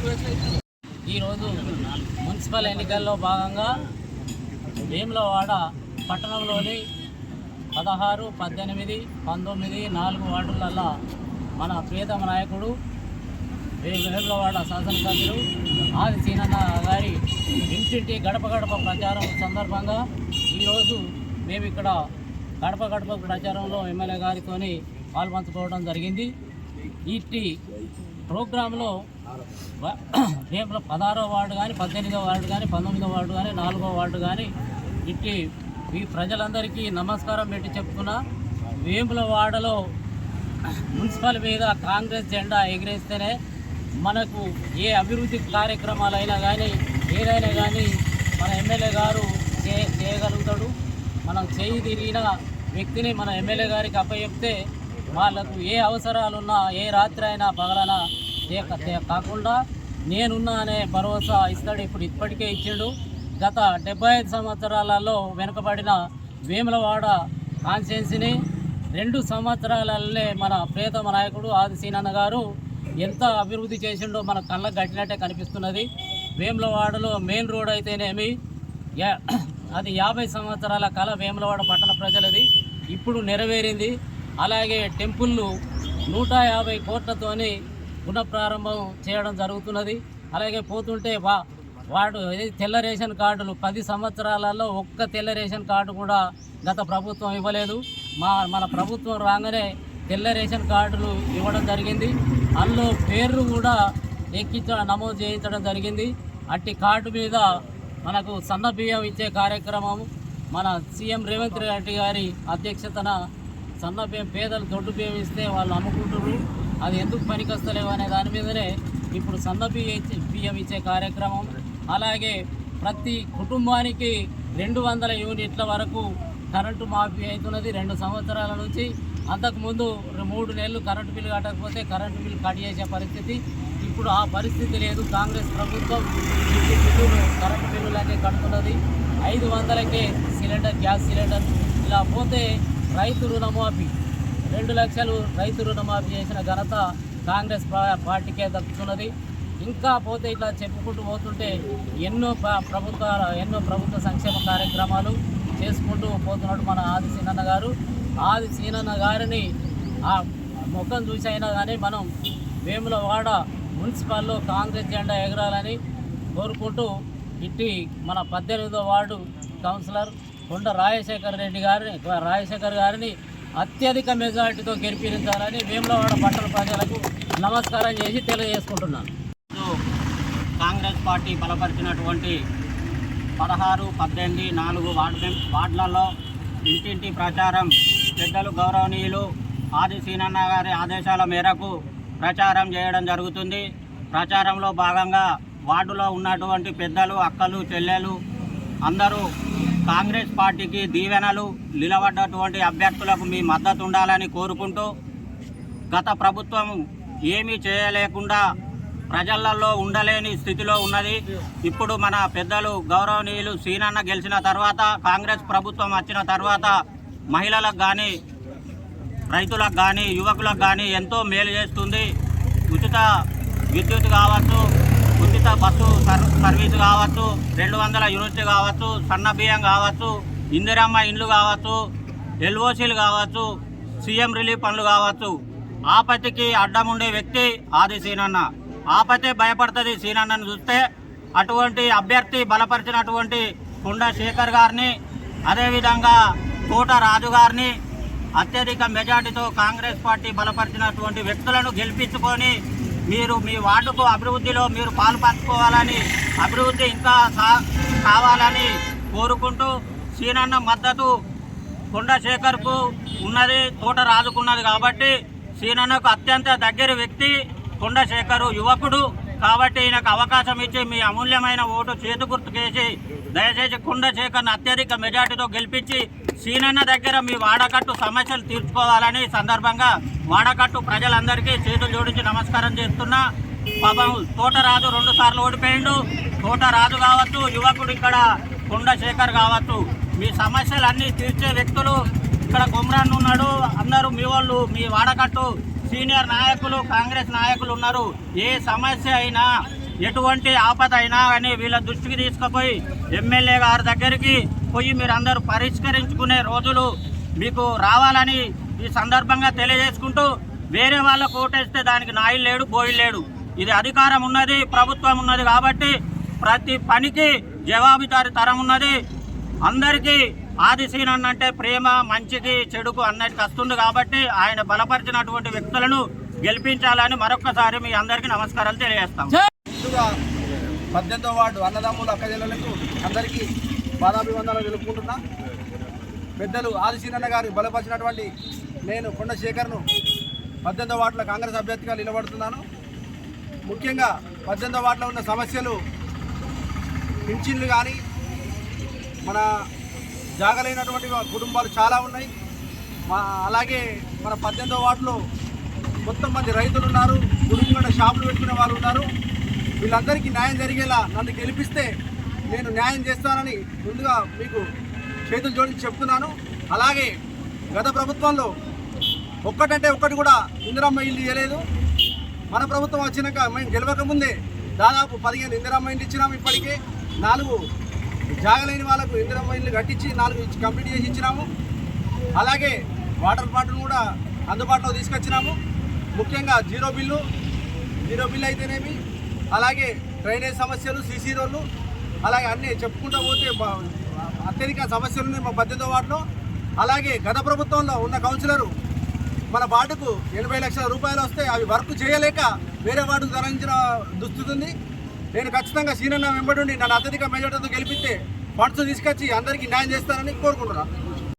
ఈరోజు మున్సిపల్ ఎన్నికల్లో భాగంగా వేములవాడ పట్టణంలోని 16, 18, 19, 4 వార్డులలో మన ప్రియతమ నాయకుడు వేములవాడ శాసనసభ్యులు ఆది సీనన్న గారి ఇంటింటి గడప గడప ప్రచారం సందర్భంగా ఈరోజు మేము ఇక్కడ గడప గడప ప్రచారంలో ఎమ్మెల్యే గారితో పాల్పంచుకోవడం జరిగింది. ఈ ప్రోగ్రాంలో 16వ వార్డు కానీ, 18వ వార్డు కానీ, 19వ వార్డు కానీ, 4వ వార్డు కానీ ఈ ప్రజలందరికీ నమస్కారం పెట్టి చెప్తున్నా. వేములవాడలో మున్సిపల్ మీద కాంగ్రెస్ జెండా ఎగిరేస్తేనే మనకు ఏ అభివృద్ధి కార్యక్రమాలైనా కానీ ఏదైనా కానీ మన ఎమ్మెల్యే గారు చేయగలుగుతాడు. మనం చేయి తిరిగిన వ్యక్తిని మన ఎమ్మెల్యే గారికి అప్పచెప్తే వాళ్ళకు ఏ అవసరాలున్నా ఏ రాత్రి అయినా పగలనా కాకుండా నేనున్నా అనే భరోసా ఇస్తాడు. ఇప్పటికే ఇచ్చిండు. గత 75 సంవత్సరాలలో వెనుకబడిన వేములవాడ కాన్స్టిట్యున్సీని 2 సంవత్సరాలనే మన ప్రియతమ నాయకుడు ఆది సీనన్న గారు ఎంత అభివృద్ధి చేసిండో మన కళ్ళకు గట్టినట్టే కనిపిస్తున్నది. వేములవాడలో మెయిన్ రోడ్ అయితేనేమి అది 50 సంవత్సరాల కళ వేములవాడ పట్టణ ప్రజలది ఇప్పుడు నెరవేరింది. అలాగే టెంపుల్లు 150 కోట్లతోని పునఃప్రారంభం చేయడం జరుగుతున్నది. అలాగే పోతుంటే వాడు తెల్ల రేషన్ కార్డులు 10 సంవత్సరాలలో ఒక్క తెల్ల రేషన్ కార్డు కూడా గత ప్రభుత్వం ఇవ్వలేదు. మన ప్రభుత్వం రాగానే తెల్ల రేషన్ కార్డులు ఇవ్వడం జరిగింది. అందులో పేర్లు కూడా నమోదు చేయించడం జరిగింది. అట్టి కార్డు మీద మనకు సన్న బియ్యం ఇచ్చే కార్యక్రమం మన సీఎం రేవంత్ రెడ్డి గారి అధ్యక్షతన సన్న బియ్యం పేదలు దొడ్డు బియ్యం ఇస్తే వాళ్ళు అమ్ముకుంటున్నారు. అది ఎందుకు పనికొస్తలేవు అనే దాని మీదనే ఇప్పుడు సన్న బియ్యం ఇచ్చే కార్యక్రమం. అలాగే ప్రతి కుటుంబానికి 200 యూనిట్ల వరకు కరెంటు మాఫీ అవుతున్నది 2 సంవత్సరాల నుంచి. అంతకుముందు 3 నెలలు కరెంటు బిల్లు కట్టకపోతే కరెంటు బిల్లు కట్ చేసే పరిస్థితి. ఇప్పుడు ఆ పరిస్థితి లేదు. కాంగ్రెస్ ప్రభుత్వం బిల్లులు కరెంటు బిల్లులన్నీ కడుతున్నది. 500కే గ్యాస్ సిలిండర్. ఇలా పోతే రైతు రుణమాఫీ 2 లక్షలు రైతు రుణమాఫీ చేసిన ఘనత కాంగ్రెస్ పార్టీకే దక్కుతున్నది. ఇంకా పోతే ఇట్లా చెప్పుకుంటూ పోతుంటే ఎన్నో ప్రభుత్వ సంక్షేమ కార్యక్రమాలు చేసుకుంటూ పోతున్నాడు మన ఆది సీనన్న గారు. ఆది సీనన్న గారిని ఆ ముఖం చూసి అయినా కానీ మనం వేములవాడ మున్సిపల్లో కాంగ్రెస్ జెండా ఎగరాలని కోరుకుంటూ మన 18వ వార్డు కౌన్సిలర్ కొండ రాజశేఖర్ గారిని అత్యధిక మెజార్టీతో గెలిపించాలని వేములవాడ పట్టణ ప్రజలకు నమస్కారం చేసి తెలియజేసుకుంటున్నాను. కాంగ్రెస్ పార్టీ బలపరిచినటువంటి 16, 18, 4 వార్డులలో ఇంటింటి ప్రచారం పెద్దలు గౌరవనీయులు ఆది సీనన్న గారి ఆదేశాల మేరకు ప్రచారం చేయడం జరుగుతుంది. ప్రచారంలో భాగంగా వార్డులో ఉన్నటువంటి పెద్దలు, అక్కలు, చెల్లెలు అందరూ కాంగ్రెస్ పార్టీకి దీవెనలు, నిలబడ్డటువంటి అభ్యర్థులకు మీ మద్దతు ఉండాలని కోరుకుంటూ, గత ప్రభుత్వం ఏమీ చేయలేకుండా ప్రజలలో ఉండలేని స్థితిలో ఉన్నది. ఇప్పుడు మన పెద్దలు గౌరవనీయులు సీనన్న గెలిచిన తర్వాత, కాంగ్రెస్ ప్రభుత్వం వచ్చిన తర్వాత మహిళలకు కానీ, రైతులకు కానీ, యువకులకు కానీ ఎంతో మేలు చేస్తుంది. ఉచిత విద్యుత్ కావచ్చు, ఉచిత బస్సు సర్వీసు కావచ్చు, 200 యూనిట్లు కావచ్చు, సన్న బియ్యం కావచ్చు, ఇందిరమ్మ ఇండ్లు కావచ్చు, ఎల్ఓసీలు కావచ్చు, సీఎం రిలీఫ్ ఫండ్లు కావచ్చు. ఆపత్తికి అడ్డముండే వ్యక్తి ఆది సీనన్న. ఆపతే భయపడుతుంది సీనన్నను చూస్తే. అటువంటి అభ్యర్థి బలపరిచినటువంటి కొండ శేఖర్ గారిని, అదేవిధంగా కోట రాజు గారిని అత్యధిక మెజార్టీతో కాంగ్రెస్ పార్టీ బలపరిచినటువంటి వ్యక్తులను గెలిపించుకొని మీరు మీ వార్డుకు అభివృద్ధిలో మీరు పాలు పంచుకోవాలని, అభివృద్ధి ఇంకా కావాలని కోరుకుంటూ, సీనన్న మద్దతు కొండ శేఖర్కు ఉన్నది, తోట రాజుకున్నది కాబట్టి సీనన్నకు అత్యంత దగ్గర వ్యక్తి కొండ శేఖరు, యువకుడు కాబట్టి ఈయనకు అవకాశం ఇచ్చి మీ అమూల్యమైన ఓటు చేతు గుర్తుకేసి దయచేసి కొండ శేఖర్ను అత్యధిక మెజార్టీతో గెలిపించి సీనన్న దగ్గర మీ వాడకట్టు సమస్యలు తీర్చుకోవాలని సందర్భంగా వాడకట్టు ప్రజలందరికీ చేతులు జోడించి నమస్కారం చేస్తున్నా. పాపం తోటరాజు 2 సార్లు ఓడిపోయిండు. తోటరాజు కావచ్చు, యువకుడు ఇక్కడ కొండ శేఖర్ కావచ్చు. మీ సమస్యలన్నీ తీర్చే వ్యక్తులు ఇక్కడ కొమరాన్ ఉన్నాడు. అందరూ మీ వాళ్ళు, మీ వాడకట్టు సీనియర్ నాయకులు, కాంగ్రెస్ నాయకులు ఉన్నారు. ఏ సమస్య అయినా, ఎటువంటి ఆపద అయినా కానీ వీళ్ళ దృష్టికి తీసుకుపోయి ఎమ్మెల్యే గారి దగ్గరికి పోయి మీరు అందరూ పరిష్కరించుకునే రోజులు మీకు రావాలని ఈ సందర్భంగా తెలియజేసుకుంటూ, వేరే వాళ్ళకు ఓటేస్తే దానికి నాయుడు లేడు, బోయిలు లేడు. ఇది అధికారం ఉన్నది, ప్రభుత్వం ఉన్నది కాబట్టి ప్రతి పనికి జవాబుదారీ తరం ఉన్నది. అందరికీ ఆదిశీనన్న అంటే ప్రేమ, మంచికి, చెడుకు అన్నిటికి వస్తుంది కాబట్టి ఆయన బలపరిచినటువంటి వ్యక్తులను గెలిపించాలని మరొక్కసారి మీ అందరికీ నమస్కారాలు తెలియజేస్తాం. ముందుగా 18వ వార్డు అన్నదమ్ముల అక్కజనులకు అందరికీ పాదాభివందనాలు తెలుపుకుంటున్నా. పెద్దలు ఆదిశీనన్న గారు బలపరిచినటువంటి నేను కొండశేఖర్ను 18వ వార్డులో కాంగ్రెస్ అభ్యర్థిగా నిలబడుతున్నాను. ముఖ్యంగా 18వ వార్డులో ఉన్న సమస్యలు పింఛన్లు కానీ, మన జాగలైనటువంటి కుటుంబాలు చాలా ఉన్నాయి. అలాగే మన 18వ వార్డులో మొత్తం మంది రైతులు ఉన్నారు, కుటుంబ షాపులు పెట్టుకునే వాళ్ళు ఉన్నారు. వీళ్ళందరికీ న్యాయం జరిగేలా నన్ను గెలిపిస్తే నేను న్యాయం చేస్తానని ముందుగా మీకు చేతులు జోడించి చెప్తున్నాను. అలాగే గత ప్రభుత్వంలో ఒక్కటంటే ఒక్కటి కూడా ఇందిరమ్మ ఇల్లు ఇవ్వలేదు. మన ప్రభుత్వం వచ్చినాక మేము గెలవకముందే దాదాపు 15 ఇందిరమ్మ ఇల్లు ఇచ్చినాము. ఇప్పటికే 4 జాగలేని వాళ్ళకు ఇందిరమ్మ ఇల్లు కట్టించి 4 కంప్లీట్ చేసి ఇచ్చినాము. అలాగే వాటర్ బాటిల్ కూడా అందుబాటులో తీసుకొచ్చినాము. ముఖ్యంగా జీరో బిల్లు అయితేనేమి, అలాగే డ్రైనేజ్ సమస్యలు, సీసీ రోడ్లు, అలాగే అన్నీ చెప్పుకుంటూ పోతే అత్యధిక సమస్యలు ఉన్నాయి మా 18వ వార్డులో. అలాగే గత ప్రభుత్వంలో ఉన్న కౌన్సిలరు మన వార్డుకు 80 లక్షల రూపాయలు వస్తే అవి వర్క్ చేయలేక వేరే వార్డుకు తరలించిన దుస్థితి ఉంది. నేను ఖచ్చితంగా సీనన్న వెంబడి నన్ను అత్యధిక మెజార్టీతో గెలిపిస్తే ఫండ్స్ తీసుకొచ్చి అందరికీ న్యాయం చేస్తానని కోరుకుంటున్నాను.